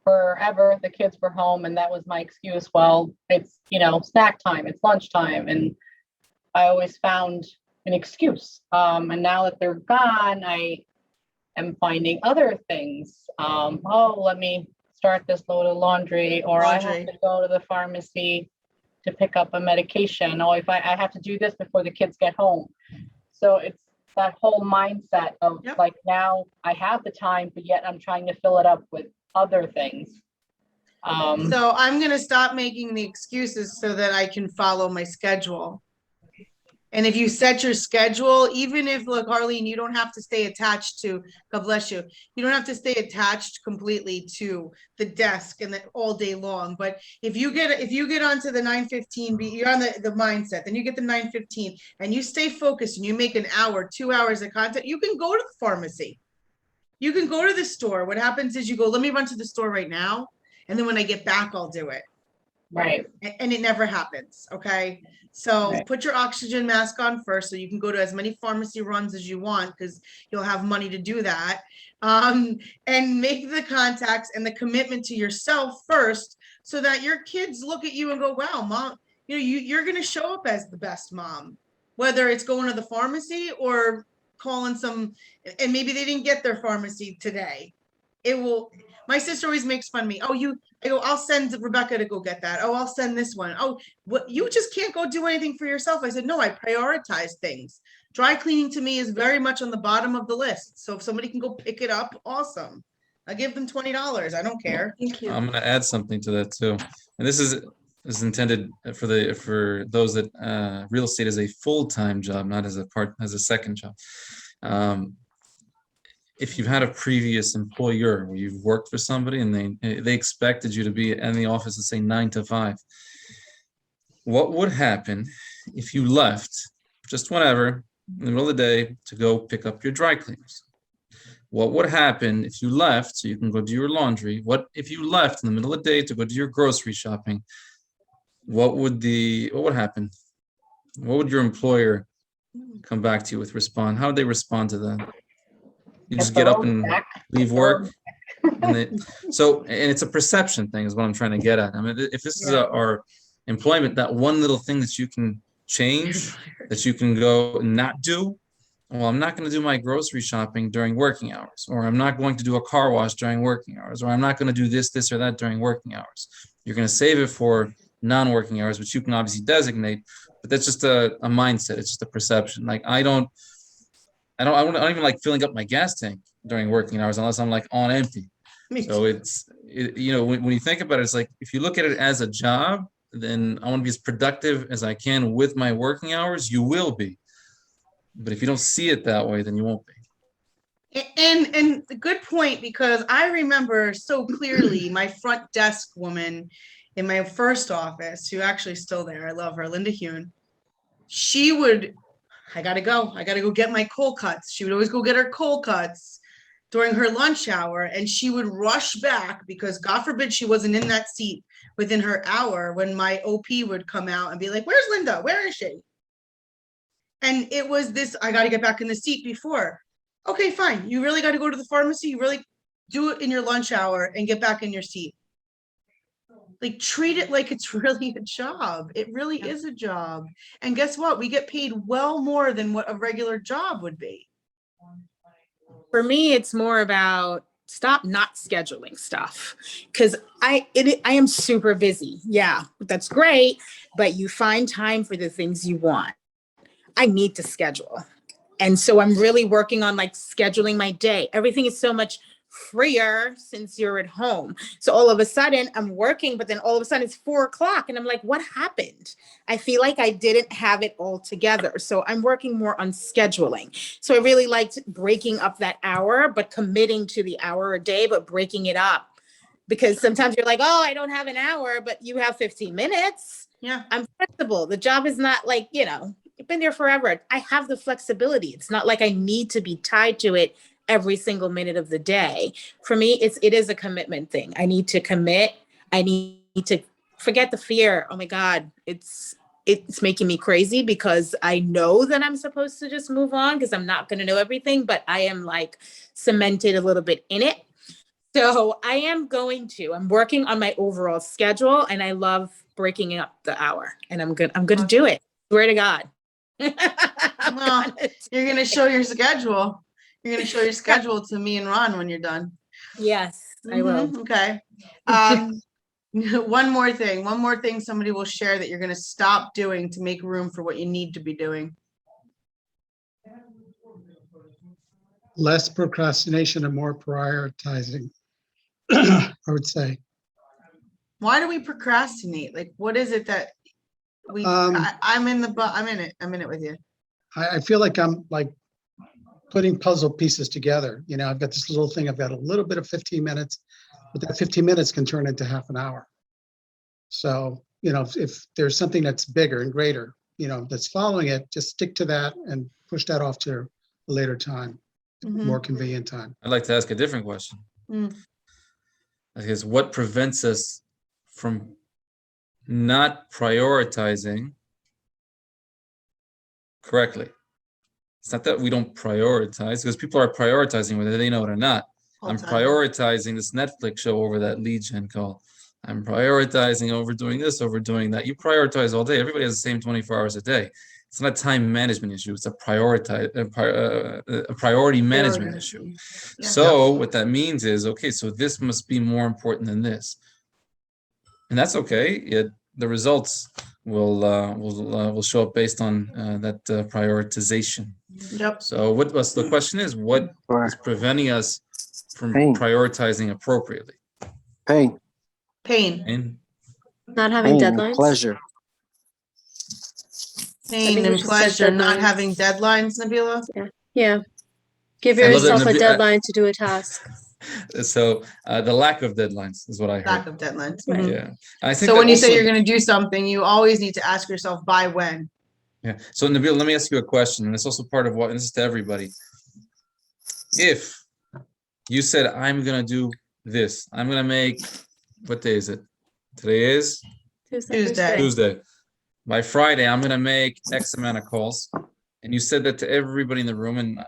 forever the kids were home and that was my excuse. Well, it's, snack time, it's lunchtime. And I always found an excuse. And now that they're gone, I am finding other things. Let me start this load of laundry, or I Laundry. have to go to the pharmacy to pick up a medication. Or if I have to do this before the kids get home. So it's that whole mindset of Yep. like, now I have the time, but yet I'm trying to fill it up with other things. So I'm going to stop making the excuses so that I can follow my schedule. And if you set your schedule, even if, look, Arlene, you don't have to stay attached to, God bless you, you don't have to stay attached completely to the desk and all day long. But if you get onto the 9:15, you're on the mindset, then you get the 9:15 and you stay focused and you make an hour, 2 hours of content, you can go to the pharmacy. You can go to the store. What happens is you go, let me run to the store right now. And then when I get back, I'll do it. Right. And it never happens. Okay. So Right. put your oxygen mask on first so you can go to as many pharmacy runs as you want because you'll have money to do that. And make the contacts and the commitment to yourself first so that your kids look at you and go, wow, mom, you're going to show up as the best mom, whether it's going to the pharmacy or calling and maybe they didn't get their pharmacy today. My sister always makes fun of me. I go, I'll send Rebecca to go get that. Oh, I'll send this one. Oh, what, you just can't go do anything for yourself. I said, no, I prioritize things. Dry cleaning to me is very much on the bottom of the list. So if somebody can go pick it up, awesome. I give them $20. I don't care. Thank you. I'm going to add something to that too. And this is intended for those that real estate is a full-time job, not as a second job. If you've had a previous employer where you've worked for somebody and they expected you to be in the office at say 9 to 5, what would happen if you left just whenever in the middle of the day to go pick up your dry cleaners? What would happen if you left so you can go do your laundry? What if you left in the middle of the day to go do your grocery shopping? What would happen? What would your employer come back to you with respond? How would they respond to that? You just get up and leave work. And it's a perception thing is what I'm trying to get at. I mean, if this is our employment, that one little thing that you can change, that you can go and not do, well, I'm not going to do my grocery shopping during working hours, or I'm not going to do a car wash during working hours, or I'm not going to do this or that during working hours. You're going to save it for non-working hours, which you can obviously designate, but that's just a mindset. It's just a perception. Like I don't even like filling up my gas tank during working hours unless I'm like on empty. So when you think about it, it's like, if you look at it as a job, then I want to be as productive as I can with my working hours. You will be. But if you don't see it that way, then you won't be. And a good point, because I remember so clearly my front desk woman in my first office, who actually is still there. I love her, Linda Hune. She would, I gotta go get my cold cuts. She would always go get her cold cuts during her lunch hour, and she would rush back because God forbid she wasn't in that seat within her hour when my OP would come out and be like, where's Linda? Where is she? And it was this, I got to get back in the seat before. Okay, fine. You really got to go to the pharmacy. You really do it in your lunch hour and get back in your seat. Like, treat it like it's really a job. It really is a job. And guess what? We get paid well more than what a regular job would be. For me, it's more about stop not scheduling stuff, because I am super busy. Yeah, that's great. But you find time for the things you want. I need to schedule. And so I'm really working on like scheduling my day. Everything is so much freer since you're at home. So all of a sudden I'm working, but then all of a sudden it's 4 o'clock and I'm like, what happened? I feel like I didn't have it all together. So I'm working more on scheduling. So I really liked breaking up that hour, but committing to the hour a day, but breaking it up. Because sometimes you're like, oh, I don't have an hour, but you have 15 minutes. Yeah. I'm flexible. The job is not like, you've been there forever. I have the flexibility. It's not like I need to be tied to it every single minute of the day. For me, it is a commitment thing. I need to commit. I need to forget the fear. Oh my God, it's making me crazy because I know that I'm supposed to just move on because I'm not going to know everything, but I am like cemented a little bit in it. So I'm working on my overall schedule, and I love breaking up the hour, and I'm going to do it. Swear to God. Well, you're going to show your schedule. You're going to show your schedule to me and Ron when you're done. Yes, I will. Okay. One more thing somebody will share that you're going to stop doing to make room for what you need to be doing. Less procrastination and more prioritizing, I would say. Why do we procrastinate? Like, what is it that I'm in I'm in it with you. I feel like I'm like putting puzzle pieces together. You know, I've got this little thing, I've got a little bit of 15 minutes, but that 15 minutes can turn into half an hour. So, you know, if there's something that's bigger and greater, you know, that's following it, just stick to that and push that off to a later time, more convenient time. I'd like to ask a different question. Mm. I guess what prevents us from not prioritizing correctly? It's not that we don't prioritize, because people are prioritizing whether they know it or not. All I'm time. prioritizing this Netflix show over that lead gen call. I'm prioritizing over doing this, over doing that. You prioritize all day. Everybody has the same 24 hours a day. It's not a time management issue. It's a priority management issue. Yeah. So what that means is, okay, so this must be more important than this, and that's okay. The results will show up based on that prioritization. Yep. So what's the question is, what Or is preventing us from Pain. prioritizing appropriately? pain, Pain. And Not having pain, and deadlines. pleasure. Pain we and should set pleasure, not deadlines. having deadlines, Nabila. Yeah. Give I love that yourself a Nabi- deadline to do a task. so the lack of deadlines is what I Lack heard. of deadlines. Right. Mhm. Yeah, I think So that when you say also- you're going to do something, you always need to ask yourself by when. Yeah. So Nabil, let me ask you a question, and it's also part of what, and this is to everybody. If you said, I'm gonna do this, I'm gonna make, what day is it? Today is Tuesday. Tuesday. By Friday, I'm gonna make X amount of calls. And you said that to everybody in the room, and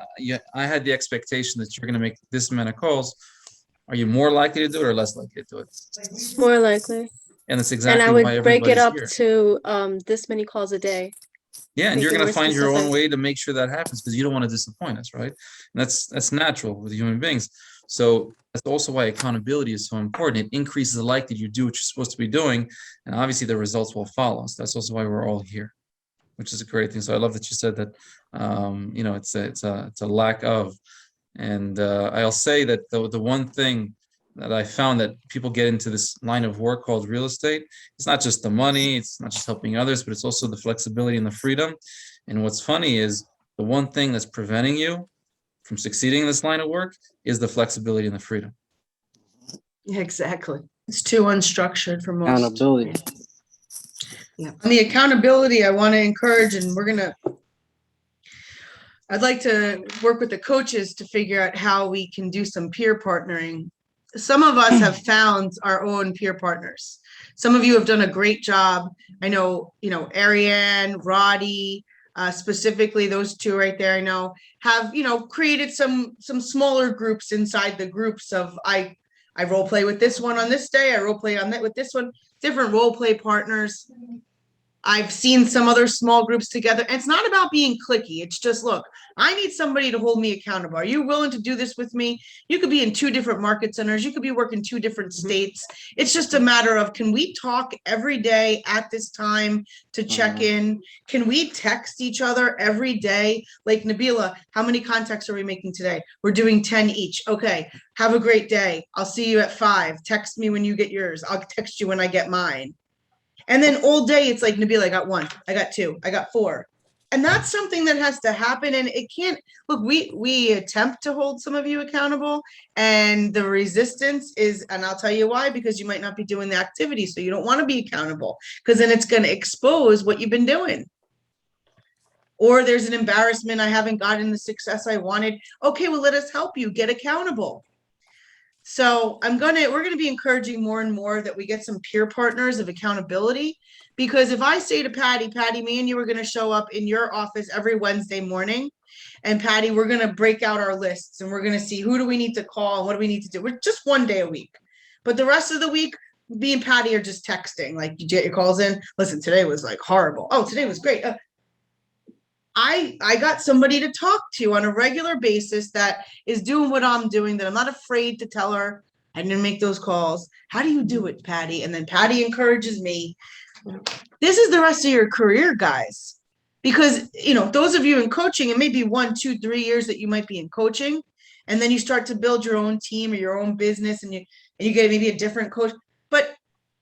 I had the expectation that you're gonna make this amount of calls. Are you more likely to do it or less likely to do it? More likely. And that's And exactly I why would break it everybody's up here. to this many calls a day. Yeah, and Make you're it gonna more find your own specific. way to make sure that happens, because you don't want to disappoint us, right? And that's natural with human beings. So that's also why accountability is so important. It increases the likelihood you do what you're supposed to be doing, and obviously the results will follow. So that's also why we're all here, which is a great thing. So I love that you said that. You know, it's a lack of, and I'll say that the one thing that I found that people get into this line of work called real estate, it's not just the money, it's not just helping others, but it's also the flexibility and the freedom. And what's funny is the one thing that's preventing you from succeeding in this line of work is the flexibility and the freedom. Yeah, exactly. It's too unstructured for most. Accountability. On the accountability, I want to encourage, and I'd like to work with the coaches to figure out how we can do some peer partnering. Some of us have found our own peer partners. Some of you have done a great job. I know, Ariane, Roddy, specifically those two right there, I know have, created some smaller groups inside the groups of, I role play with this one on this day. I role play on that with this one, different role play partners. I've seen some other small groups together. And it's not about being cliquey. It's just, look, I need somebody to hold me accountable. Are you willing to do this with me? You could be in 2 different market centers. You could be working 2 different states. It's just a matter of, can we talk every day at this time to check in? Can we text each other every day? Like, Nabila, how many contacts are we making today? We're doing 10 each. Okay. Have a great day. I'll see you at 5. Text me when you get yours. I'll text you when I get mine. And then all day, it's like, Nabila, I got 1, I got 2, I got 4. And that's something that has to happen. And it can't, look, we attempt to hold some of you accountable, and the resistance is, and I'll tell you why, because you might not be doing the activity. So you don't want to be accountable, because then it's going to expose what you've been doing. Or there's an embarrassment. I haven't gotten the success I wanted. Okay, well, let us help you get accountable. So we're going to be encouraging more and more that we get some peer partners of accountability, because if I say to Patty, me and you are going to show up in your office every Wednesday morning, and Patty, we're going to break out our lists and we're going to see who do we need to call and what do we need to do. We're just 1 day a week, but the rest of the week, me and Patty are just texting. Like, you get your calls in. Listen, today was like horrible. Oh, today was great. I got somebody to talk to on a regular basis that is doing what I'm doing, that I'm not afraid to tell her I didn't make those calls. How do you do it, Patty? And then Patty encourages me. This is the rest of your career, guys. Because, those of you in coaching, it may be 1, 2, 3 years that you might be in coaching. And then you start to build your own team or your own business, and you get maybe a different coach. But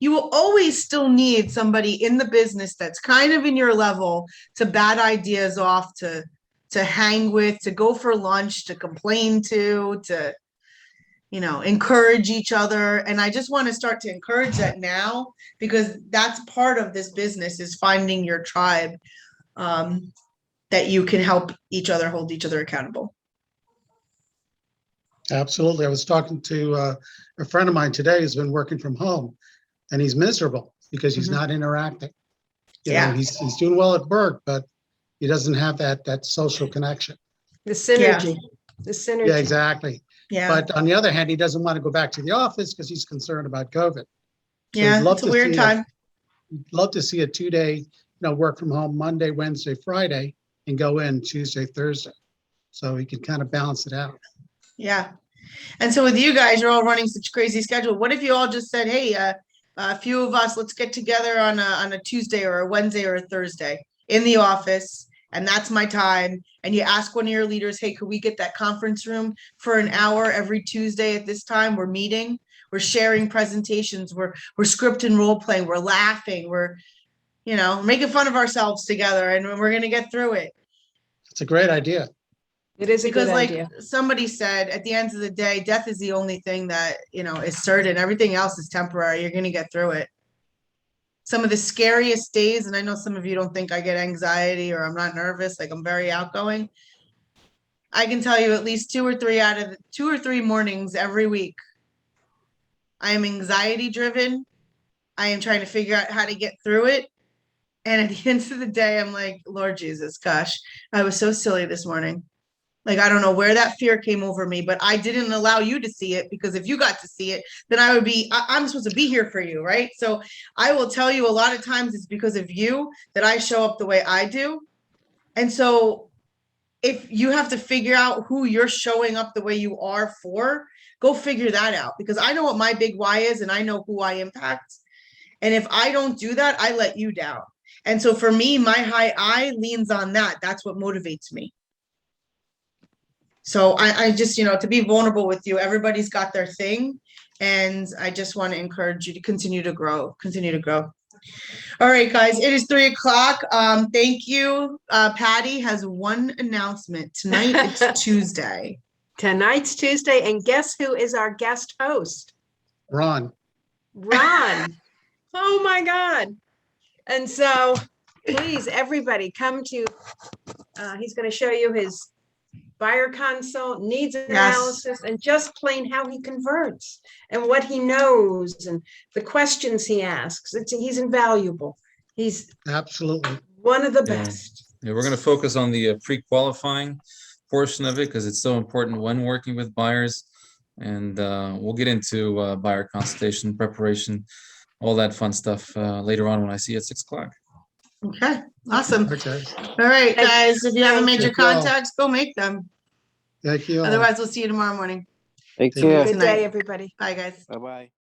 you will always still need somebody in the business that's kind of in your level to bat ideas off, to hang with, to go for lunch, to complain to encourage each other. And I just want to start to encourage that now, because that's part of this business, is finding your tribe, that you can help each other, hold each other accountable. Absolutely. I was talking to a friend of mine today who's been working from home, and he's miserable because he's Mhm. not interacting. You know, Yeah. he's doing well at work, but he doesn't have that social connection. The synergy, the synergy. Yeah, exactly. Yeah. But on the other hand, he doesn't want to go back to the office because he's concerned about COVID. So Yeah. he'd love It's a to weird see time. love to see a 2-day, work from home Monday, Wednesday, Friday, and go in Tuesday, Thursday. So he could kind of balance it out. Yeah. And so with you guys, you're all running such crazy schedule. What if you all just said, hey, a few of us, let's get together on a Tuesday or a Wednesday or a Thursday in the office, and that's my time. And you ask one of your leaders, hey, could we get that conference room for an hour every Tuesday at this time? We're meeting, we're sharing presentations, we're scripting role playing, we're laughing, we're making fun of ourselves together, and we're gonna get through it. It's a great idea. It is a Because good like idea. somebody said, at the end of the day, death is the only thing that, is certain. Everything else is temporary. You're going to get through it. Some of the scariest days, and I know some of you don't think I get anxiety or I'm not nervous, like I'm very outgoing. I can tell you at least 2 or 3 out of the 2 or 3 mornings every week, I am anxiety driven. I am trying to figure out how to get through it. And at the end of the day, I'm like, Lord Jesus, gosh, I was so silly this morning. Like, I don't know where that fear came over me, but I didn't allow you to see it, because if you got to see it, then I'm supposed to be here for you, right? So I will tell you, a lot of times it's because of you that I show up the way I do. And so if you have to figure out who you're showing up the way you are for, go figure that out, because I know what my big why is and I know who I impact. And if I don't do that, I let you down. And so for me, my high I leans on that. That's what motivates me. So I just, to be vulnerable with you, everybody's got their thing. And I just want to encourage you to continue to grow. All right, guys, it is 3:00. Thank you. Patty has one announcement. Tonight it's Tuesday. Tonight's Tuesday, and guess who is our guest host? Ron. Ron. Oh my God. And so please, everybody, come to, he's going to show you his buyer consult, needs analysis, and just plain how he converts and what he knows and the questions he asks. He's invaluable. He's Absolutely. one of the Yeah. best. Yeah, we're going to focus on the pre-qualifying portion of it because it's so important when working with buyers. And we'll get into buyer consultation preparation, all that fun stuff later on when I see you at 6:00. Okay, awesome. Okay. All right, guys, if you haven't made your Thank you all. contacts, go make them. Thank you. all. Otherwise, we'll see you tomorrow morning. Take Take care. care. Good Tonight. day, everybody. Bye, guys. Bye bye.